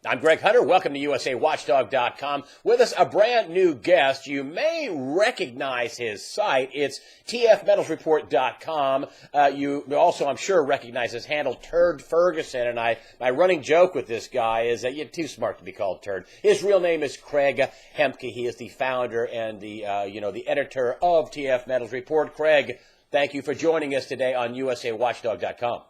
I'm Greg Hunter. Welcome to USAWatchdog.com. With us, a brand new guest. You may recognize his site. It's tfmetalsreport.com. You also, I'm sure, recognize his handle, Turd Ferguson. And my running joke with this guy is that you're too smart to be called Turd. His real name is Craig Hemke. He is the founder and the editor of TF Metals Report. Craig, thank you for joining us today on USAWatchdog.com.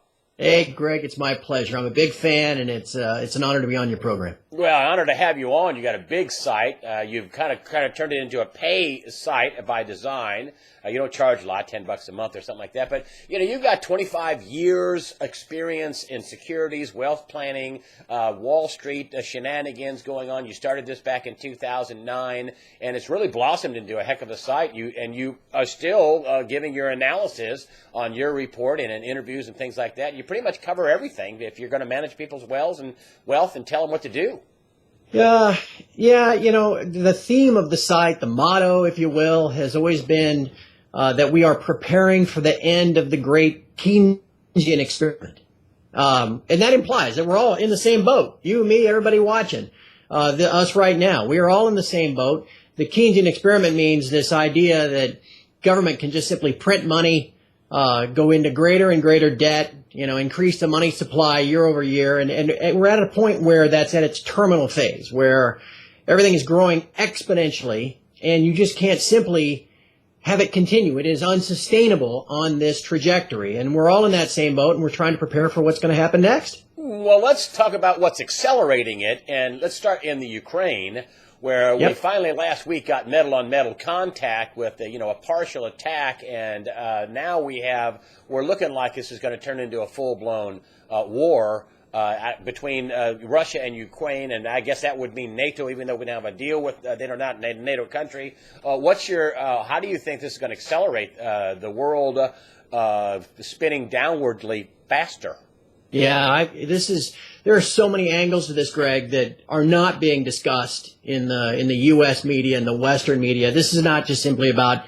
Hey, Greg, it's my pleasure. I'm a big fan, and it's an honor to be on your program. Well, honor to have you on. You got a big site. You've kind of turned it into a pay site by design. You don't charge a lot, $10 a month or something like that. But, you've got 25 years experience in securities, wealth planning, Wall Street shenanigans going on. You started this back in 2009, and it's really blossomed into a heck of a site. You are still giving your analysis on your report and in interviews and things like that. You pretty much cover everything if you're going to manage people's wealth and tell them what to do. Yeah, the theme of the site, the motto, if you will, has always been that we are preparing for the end of the great Keynesian experiment. And that implies that we're all in the same boat. You, me, everybody watching, us right now. We are all in the same boat. The Keynesian experiment means this idea that government can just simply print money, go into greater and greater debt, increase the money supply year over year. And we're at a point where that's at its terminal phase, where everything is growing exponentially, and you just can't simply have it continue. It is unsustainable on this trajectory. And we're all in that same boat, and we're trying to prepare for what's going to happen next. Well, let's talk about what's accelerating it, and let's start in the Ukraine, where we finally last week got metal-on-metal contact with a partial attack, and now we're looking like this is going to turn into a full-blown war between Russia and Ukraine, and I guess that would mean NATO, even though we don't have a deal with they're not a NATO country. How do you think this is going to accelerate the world spinning downwardly faster? Yeah, there are so many angles to this, Greg, that are not being discussed in the U.S. media and the Western media. This is not just simply about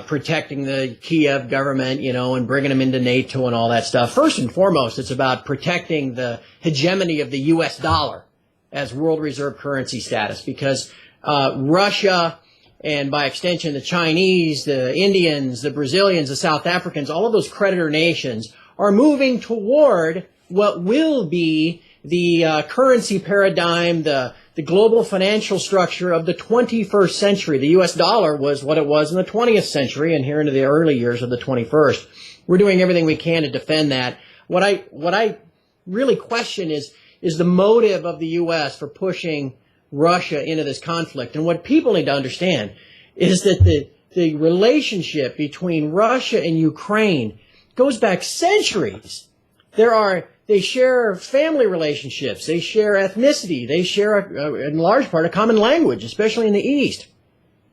protecting the Kiev government, and bringing them into NATO and all that stuff. First and foremost, it's about protecting the hegemony of the U.S. dollar as world reserve currency status, because Russia, and by extension the Chinese, the Indians, the Brazilians, the South Africans, all of those creditor nations are moving toward what will be the currency paradigm, the global financial structure of the 21st century. The U.S. dollar was what it was in the 20th century, and here into the early years of the 21st. We're doing everything we can to defend that. What I really question is the motive of the U.S. for pushing Russia into this conflict. And what people need to understand is that the relationship between Russia and Ukraine goes back centuries. They share family relationships. They share ethnicity. They share, in large part, a common language, especially in the East.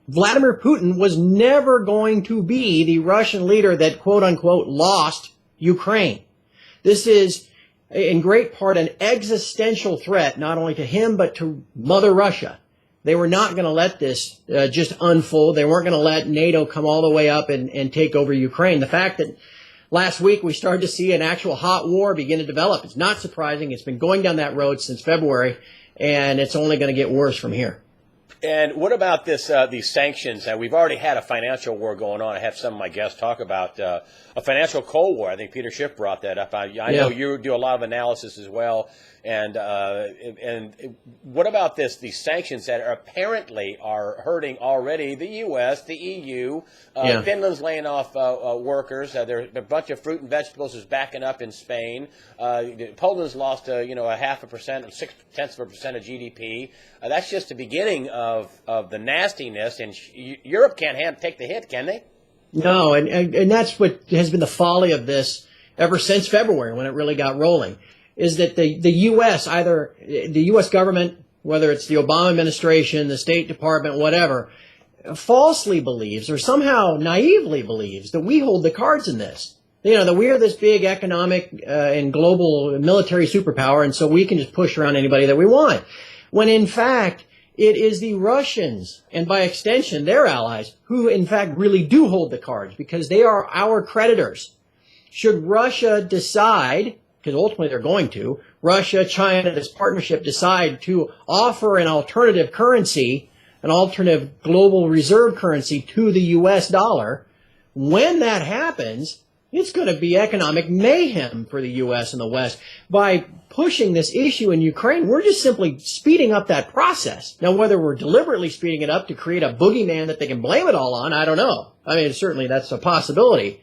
Vladimir Putin was never going to be the Russian leader that, quote unquote, lost Ukraine. This is, in great part, an existential threat, not only to him, but to Mother Russia. They were not going to let this just unfold. They weren't going to let NATO come all the way up and take over Ukraine. The fact that last week we started to see an actual hot war begin to develop, it's not surprising. It's been going down that road since February, and it's only going to get worse from here. And what about these sanctions? We've already had a financial war going on. I have some of my guests talk about a financial Cold War. I think Peter Schiff brought that up. I know you do a lot of analysis as well. And what about these sanctions that apparently are hurting already the U.S., the EU, Finland's laying off workers. There's a bunch of fruit and vegetables is backing up in Spain. Poland's lost a 0.5%, 0.6% of GDP. That's just the beginning of the nastiness, and Europe can't take the hit, can they? No, and that's what has been the folly of this ever since February, when it really got rolling, is that the U.S., either the U.S. government, whether it's the Obama administration, the State Department, whatever, falsely believes or somehow naively believes that we hold the cards in this. That we are this big economic and global military superpower, and so we can just push around anybody that we want. When in fact, it is the Russians, and by extension their allies, who in fact really do hold the cards, because they are our creditors. Should Russia decide because ultimately they're going to, Russia, China, this partnership decide to offer an alternative currency, an alternative global reserve currency to the U.S. dollar, when that happens, it's going to be economic mayhem for the U.S. and the West. By pushing this issue in Ukraine, we're just simply speeding up that process. Now, whether we're deliberately speeding it up to create a boogeyman that they can blame it all on, I don't know. I mean, certainly that's a possibility.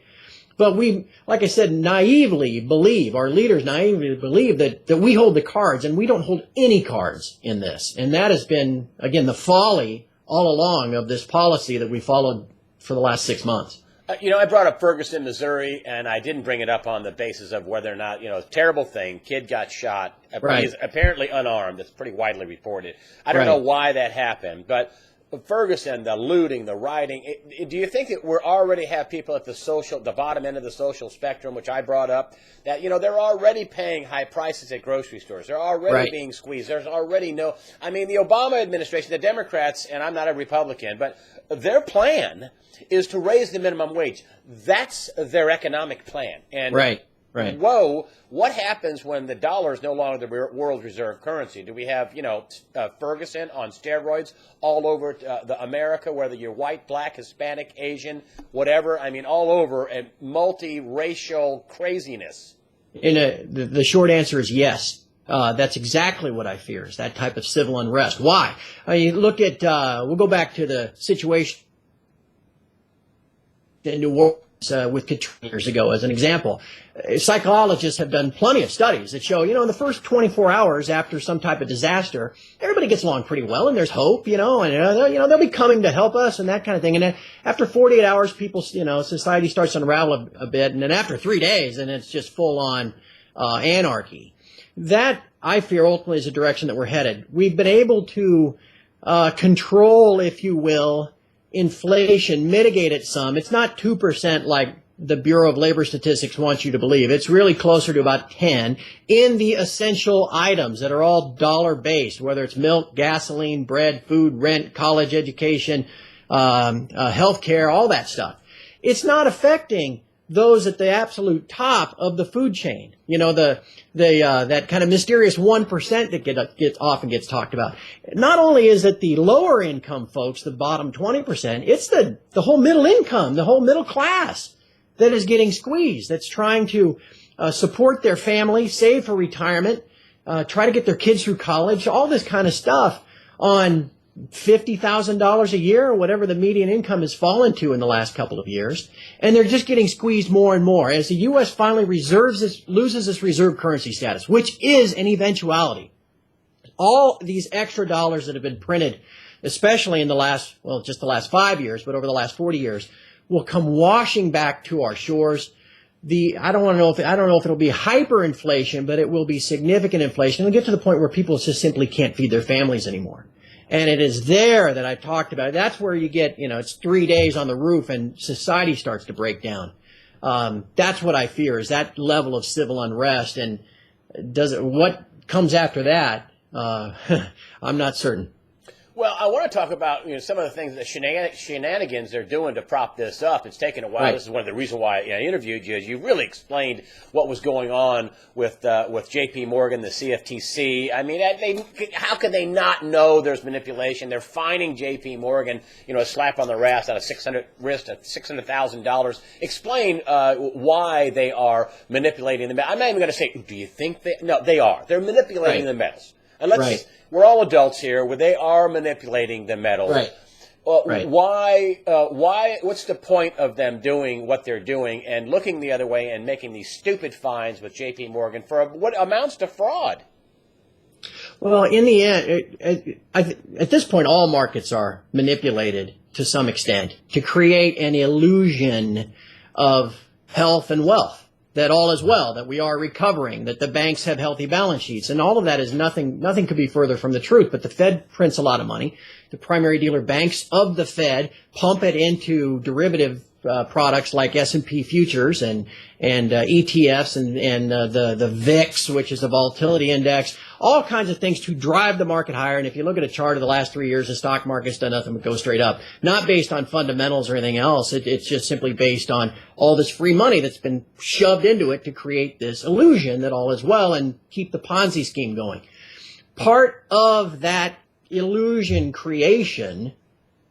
But we, like I said, naively believe, our leaders naively believe that we hold the cards, and we don't hold any cards in this. And that has been, again, the folly all along of this policy that we followed for the last 6 months. I brought up Ferguson, Missouri, and I didn't bring it up on the basis of whether or not, terrible thing, kid got shot. Right. He's apparently unarmed. That's pretty widely reported. I don't Right. know why that happened, but Ferguson, the looting, the rioting, do you think that we already have people at the bottom end of the social spectrum, which I brought up, that, they're already paying high prices at grocery stores. They're already Right. being squeezed. There's already the Obama administration, the Democrats, and I'm not a Republican, but their plan is to raise the minimum wage. That's their economic plan. And Right. whoa, what happens when the dollar is no longer the world reserve currency? Do we have, Ferguson on steroids all over America, whether you're white, black, Hispanic, Asian, whatever? I mean, all over, and multiracial craziness. The short answer is yes. That's exactly what I fear, is that type of civil unrest. Why? I mean, look at, we'll go back to the situation in New Orleans with Katrina years ago as an example. Psychologists have done plenty of studies that show, in the first 24 hours after some type of disaster, everybody gets along pretty well, and there's hope, and they'll be coming to help us and that kind of thing. And then after 48 hours, people, society starts to unravel a bit, and then after 3 days, and it's just full on anarchy. That, I fear, ultimately is the direction that we're headed. We've been able to control, if you will, inflation, mitigate it some. It's not 2% like the Bureau of Labor Statistics wants you to believe. It's really closer to about 10 in the essential items that are all dollar-based, whether it's milk, gasoline, bread, food, rent, college education, health care, all that stuff. It's not affecting those at the absolute top of the food chain. That kind of mysterious 1% that often gets talked about. Not only is it the lower income folks, the bottom 20%, it's the whole middle income, the whole middle class that is getting squeezed, that's trying to support their family, save for retirement, try to get their kids through college, all this kind of stuff on $50,000 a year, or whatever the median income has fallen to in the last couple of years. And they're just getting squeezed more and more as the U.S. finally loses its reserve currency status, which is an eventuality. All these extra dollars that have been printed, especially in the last 5 years, but over the last 40 years, will come washing back to our shores. I don't know if it'll be hyperinflation, but it will be significant inflation. It'll get to the point where people just simply can't feed their families anymore. And it is there that I talked about. That's where you get, it's 3 days on the roof and society starts to break down. That's what I fear, is that level of civil unrest. And what comes after that? I'm not certain. Well, I want to talk about some of the things, the shenanigans they're doing to prop this up. It's taken a while. Right. This is one of the reasons why I interviewed you. Is you really explained what was going on with JPMorgan, the CFTC. I mean, how could they not know there's manipulation? They're fining JPMorgan, a slap on the wrist out of $600,000. Explain why they are manipulating the. I'm not even going to say. Do you think they? No, they are. They're manipulating the metals. And we're all adults here, where they are manipulating the metals. Right. Well, right. Why, what's the point of them doing what they're doing and looking the other way and making these stupid fines with JP Morgan for what amounts to fraud? Well, in the end, at this point, all markets are manipulated to some extent to create an illusion of health and wealth. That all is well, that we are recovering, that the banks have healthy balance sheets. And all of that is nothing could be further from the truth. But the Fed prints a lot of money. The primary dealer banks of the Fed pump it into derivative products like S&P futures and ETFs and the VIX, which is the volatility index, all kinds of things to drive the market higher. And if you look at a chart of the last 3 years, the stock market's done nothing but go straight up. Not based on fundamentals or anything else. It's just simply based on all this free money that's been shoved into it to create this illusion that all is well and keep the Ponzi scheme going. Part of that illusion creation,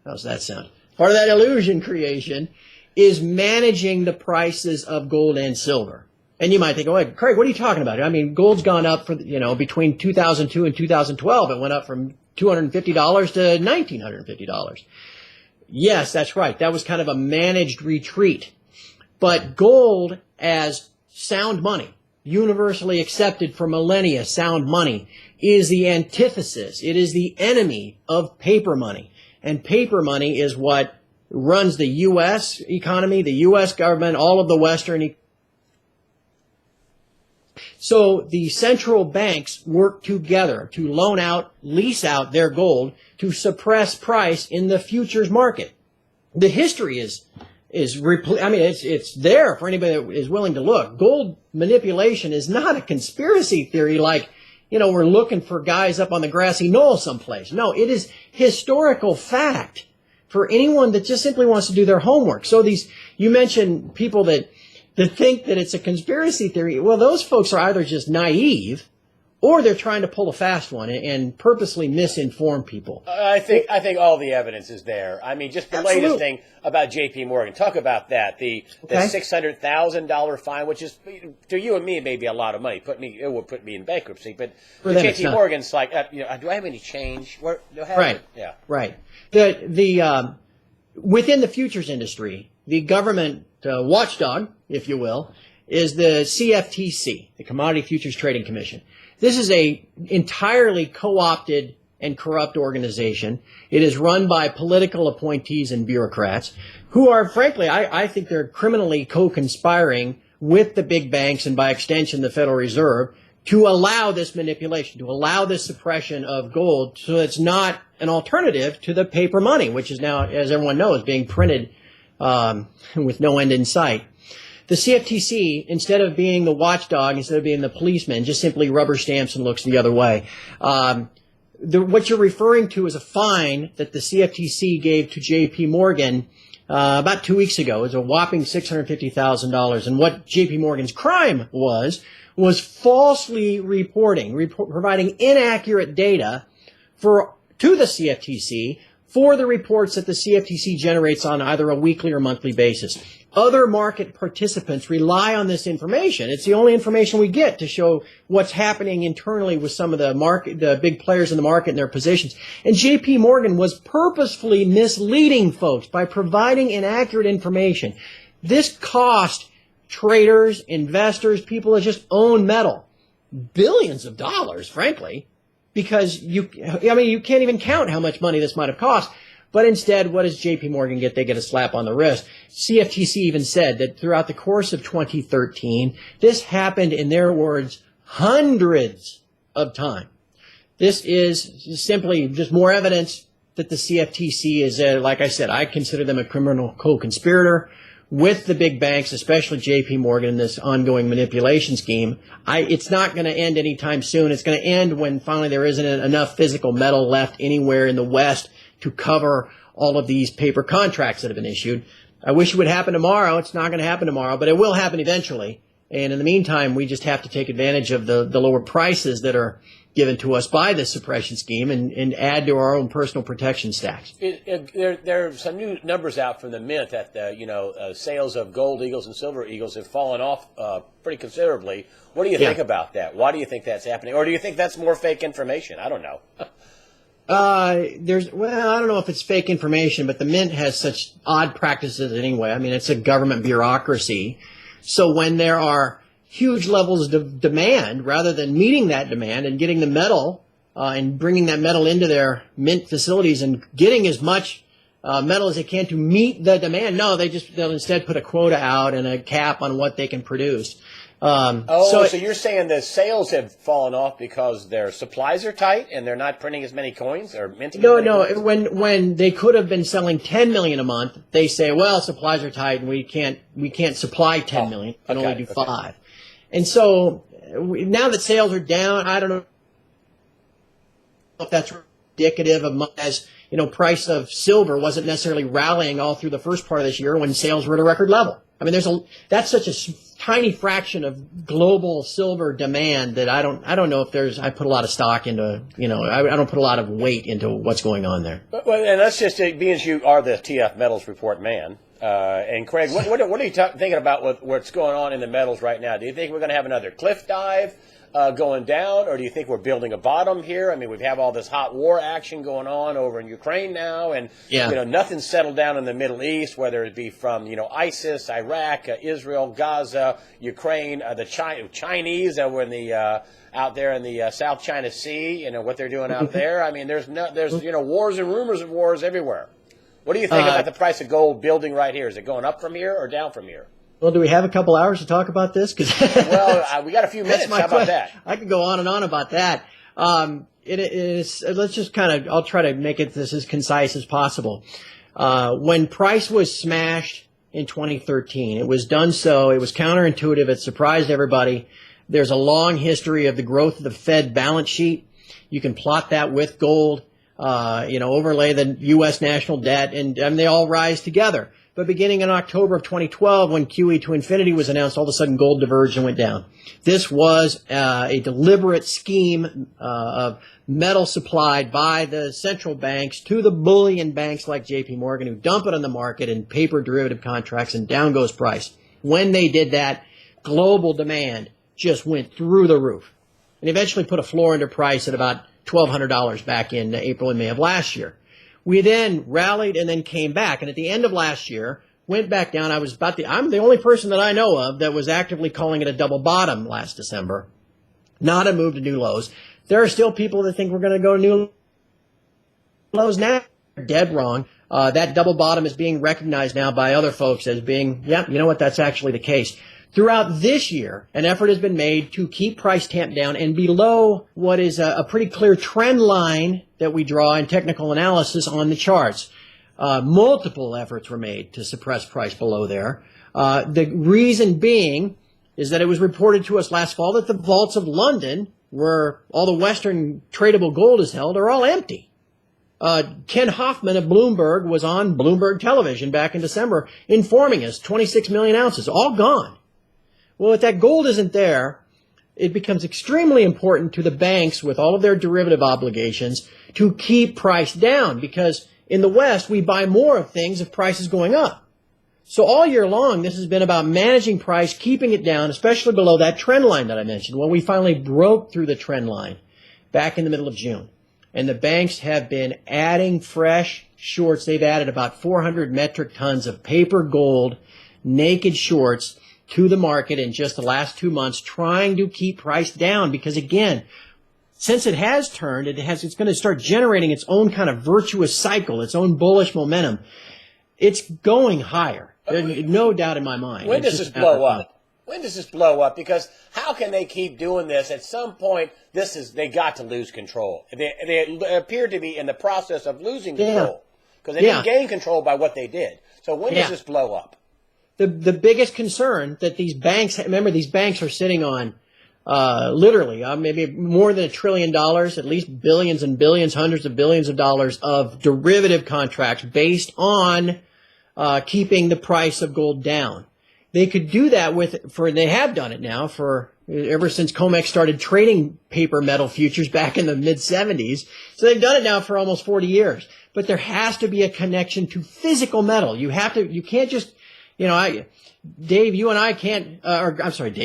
how's that sound? Part of that illusion creation is managing the prices of gold and silver. And you might think, oh, Craig, what are you talking about? I mean, gold's gone up for, between 2002 and 2012. It went up from $250 to $1,950. Yes, that's right. That was kind of a managed retreat. But gold as sound money, universally accepted for millennia sound money, is the antithesis. It is the enemy of paper money. And paper money is what runs the U.S. economy, the U.S. government, all of the Western economy. So the central banks work together to loan out, lease out their gold to suppress price in the futures market. The history it's there for anybody that is willing to look. Gold manipulation is not a conspiracy theory like, we're looking for guys up on the grassy knoll someplace. No, it is historical fact for anyone that just simply wants to do their homework. So you mentioned people that think that it's a conspiracy theory. Well, those folks are either just naive or they're trying to pull a fast one and purposely misinform people. I think all the evidence is there. I mean, just the latest thing about JPMorgan. Talk about that. The $600,000 fine, which is to you and me maybe a lot of money. It would put me in bankruptcy. But JPMorgan's like, do I have any change? Right. Yeah. Right. Within the futures industry, the government watchdog, if you will, is the CFTC, the Commodity Futures Trading Commission. This is a entirely co-opted and corrupt organization. It is run by political appointees and bureaucrats who are, frankly, I think they're criminally co-conspiring with the big banks and by extension the Federal Reserve to allow this manipulation, to allow this suppression of gold so it's not an alternative to the paper money, which is now, as everyone knows, being printed with no end in sight. The CFTC, instead of being the watchdog, instead of being the policeman, just simply rubber stamps and looks the other way. What you're referring to is a fine that the CFTC gave to JPMorgan about 2 weeks ago. It was a whopping $650,000. And what JPMorgan's crime was falsely providing inaccurate data to the CFTC for the reports that the CFTC generates on either a weekly or monthly basis. Other market participants rely on this information. It's the only information we get to show what's happening internally with some of the big players in the market and their positions. And JP Morgan was purposefully misleading folks by providing inaccurate information. This cost traders, investors, people that just own metal billions of dollars, frankly, because you can't even count how much money this might have cost. But instead, what does JP Morgan get? They get a slap on the wrist. CFTC even said that throughout the course of 2013, this happened, in their words, hundreds of times. This is simply just more evidence that the CFTC is, like I said, I consider them a criminal co-conspirator with the big banks, especially JP Morgan, in this ongoing manipulation scheme. It's not going to end anytime soon. It's going to end when finally there isn't enough physical metal left anywhere in the West to cover all of these paper contracts that have been issued. I wish it would happen tomorrow. It's not going to happen tomorrow, but it will happen eventually. And in the meantime, we just have to take advantage of the lower prices that are given to us by this suppression scheme and add to our own personal protection stacks. There are some new numbers out from the Mint that sales of gold eagles and silver eagles have fallen off pretty considerably. What do you think about that? Why do you think that's happening? Or do you think that's more fake information? I don't know. I don't know if it's fake information, but the Mint has such odd practices anyway. I mean, it's a government bureaucracy. So when there are huge levels of demand, rather than meeting that demand and getting the metal and bringing that metal into their Mint facilities and getting as much metal as they can to meet the demand. No, they'll instead put a quota out and a cap on what they can produce. So you're saying the sales have fallen off because their supplies are tight and they're not printing as many coins or minting? No. When they could have been selling 10 million a month, they say, well, supplies are tight and we can't supply 10 million. We can only do 5. And so now that sales are down, I don't know if that's indicative of, as price of silver wasn't necessarily rallying all through the first part of this year when sales were at a record level. I mean, that's such a tiny fraction of global silver demand that I don't know if I put a lot of stock into, I don't put a lot of weight into what's going on there. Well, and that's just being as you are the TF Metals Report man. And Craig, what are you thinking about what's going on in the metals right now? Do you think we're going to have another cliff dive going down, or do you think we're building a bottom here? I mean, we have all this hot war action going on over in Ukraine now, and nothing's settled down in the Middle East, whether it be from ISIS, Iraq, Israel, Gaza, Ukraine, the Chinese over in the out there in the South China Sea. What they're doing out there. I mean, there's wars and rumors of wars everywhere. What do you think about the price of gold building right here? Is it going up from here or down from here? Well, do we have a couple hours to talk about this? Well, we got a few minutes. How about that? I could go on and on about that. It is. Let's just I'll try to make this as concise as possible. When price was smashed in 2013, it was done so. It was counterintuitive. It surprised everybody. There's a long history of the growth of the Fed balance sheet. You can plot that with gold. Overlay the U.S. national debt, and they all rise together. But beginning in October of 2012, when QE to infinity was announced, all of a sudden gold diverged and went down. This was a deliberate scheme of metal supplied by the central banks to the bullion banks like JPMorgan, who dump it on the market in paper derivative contracts, and down goes price. When they did that, global demand just went through the roof, and eventually put a floor under price at about $1,200 back in April and May of last year. We then rallied and then came back, and at the end of last year, went back down. I'm the only person that I know of that was actively calling it a double bottom last December, not a move to new lows. There are still people that think we're going to go new lows now. They're dead wrong. That double bottom is being recognized now by other folks as being, that's actually the case. Throughout this year, an effort has been made to keep price tamped down and below what is a pretty clear trend line that we draw in technical analysis on the charts. Multiple efforts were made to suppress price below there. The reason being is that it was reported to us last fall that the vaults of London, where all the Western tradable gold is held, are all empty. Ken Hoffman of Bloomberg was on Bloomberg television back in December informing us 26 million ounces, all gone. Well, if that gold isn't there, it becomes extremely important to the banks with all of their derivative obligations to keep price down, because in the West, we buy more of things if price is going up. So all year long, this has been about managing price, keeping it down, especially below that trend line that I mentioned. Well, we finally broke through the trend line back in the middle of June. And the banks have been adding fresh shorts. They've added about 400 metric tons of paper gold, naked shorts to the market in just the last 2 months, trying to keep price down, because again, since it has turned, it's going to start generating its own kind of virtuous cycle, its own bullish momentum. It's going higher. There's no doubt in my mind. When does this blow up? When does this blow up? Because how can they keep doing this? At some point, they got to lose control. They appear to be in the process of losing control, because they didn't gain control by what they did. So when does this blow up? The biggest concern that these banks, remember, these banks are sitting on literally maybe more than $1 trillion, at least billions and billions, hundreds of billions of dollars of derivative contracts based on keeping the price of gold down. They could do that they have done it now ever since COMEX started trading paper metal futures back in the mid-'70s. So they've done it now for almost 40 years. But there has to be a connection to physical metal. You can't just, Dave, you and I can't,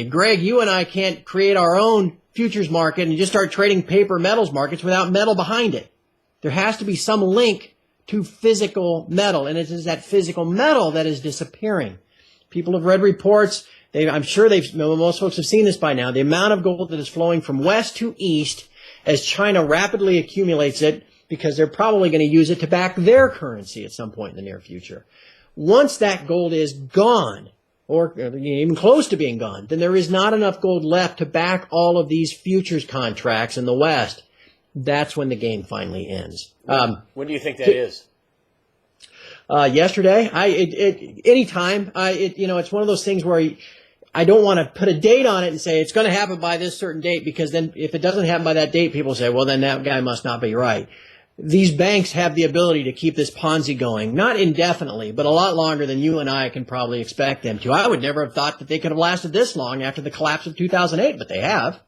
Greg, you and I can't create our own futures market and just start trading paper metals markets without metal behind it. There has to be some link to physical metal, and it is that physical metal that is disappearing. People have read reports. I'm sure most folks have seen this by now. The amount of gold that is flowing from west to east as China rapidly accumulates it. because they're probably going to use it to back their currency at some point in the near future. Once that gold is gone, or even close to being gone, then there is not enough gold left to back all of these futures contracts in the West. That's when the game finally ends. When do you think that is? Yesterday, anytime. It's one of those things where I don't want to put a date on it and say it's going to happen by this certain date, because then if it doesn't happen by that date, people say, well, then that guy must not be right. These banks have the ability to keep this Ponzi going, not indefinitely, but a lot longer than you and I can probably expect them to. I would never have thought that they could have lasted this long after the collapse of 2008, but they have.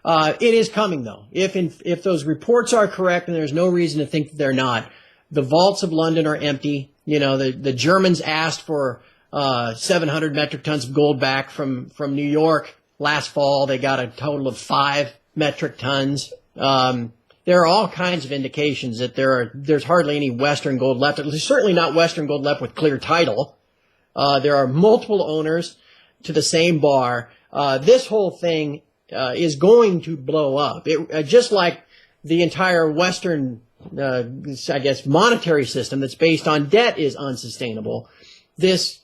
It is coming, though. If those reports are correct, and there's no reason to think that they're not, the vaults of London are empty. The Germans asked for 700 metric tons of gold back from New York last fall. They got a total of 5 metric tons. There are all kinds of indications that there's hardly any Western gold left. There's certainly not Western gold left with clear title. There are multiple owners to the same bar. This whole thing is going to blow up. Just like the entire Western, monetary system that's based on debt is unsustainable. This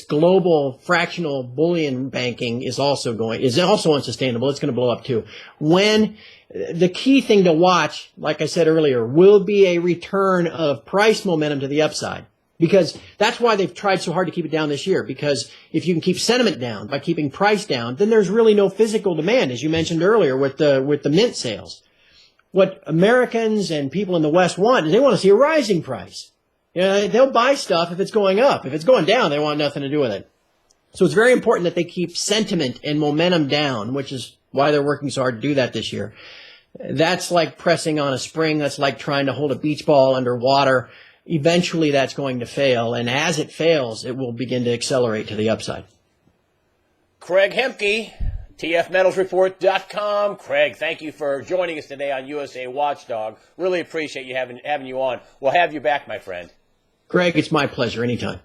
global fractional bullion banking is also unsustainable. It's going to blow up too. When the key thing to watch, like I said earlier, will be a return of price momentum to the upside. Because that's why they've tried so hard to keep it down this year. Because if you can keep sentiment down by keeping price down, then there's really no physical demand, as you mentioned earlier with the mint sales. What Americans and people in the West want is they want to see a rising price. They'll buy stuff if it's going up. If it's going down, they want nothing to do with it. So it's very important that they keep sentiment and momentum down, which is why they're working so hard to do that this year. That's like pressing on a spring. That's like trying to hold a beach ball underwater. Eventually that's going to fail, and as it fails, it will begin to accelerate to the upside. Craig Hemke, TFMetalsReport.com. Craig, thank you for joining us today on USA Watchdog. Really appreciate you having you on. We'll have you back, my friend. Craig, it's my pleasure. Anytime.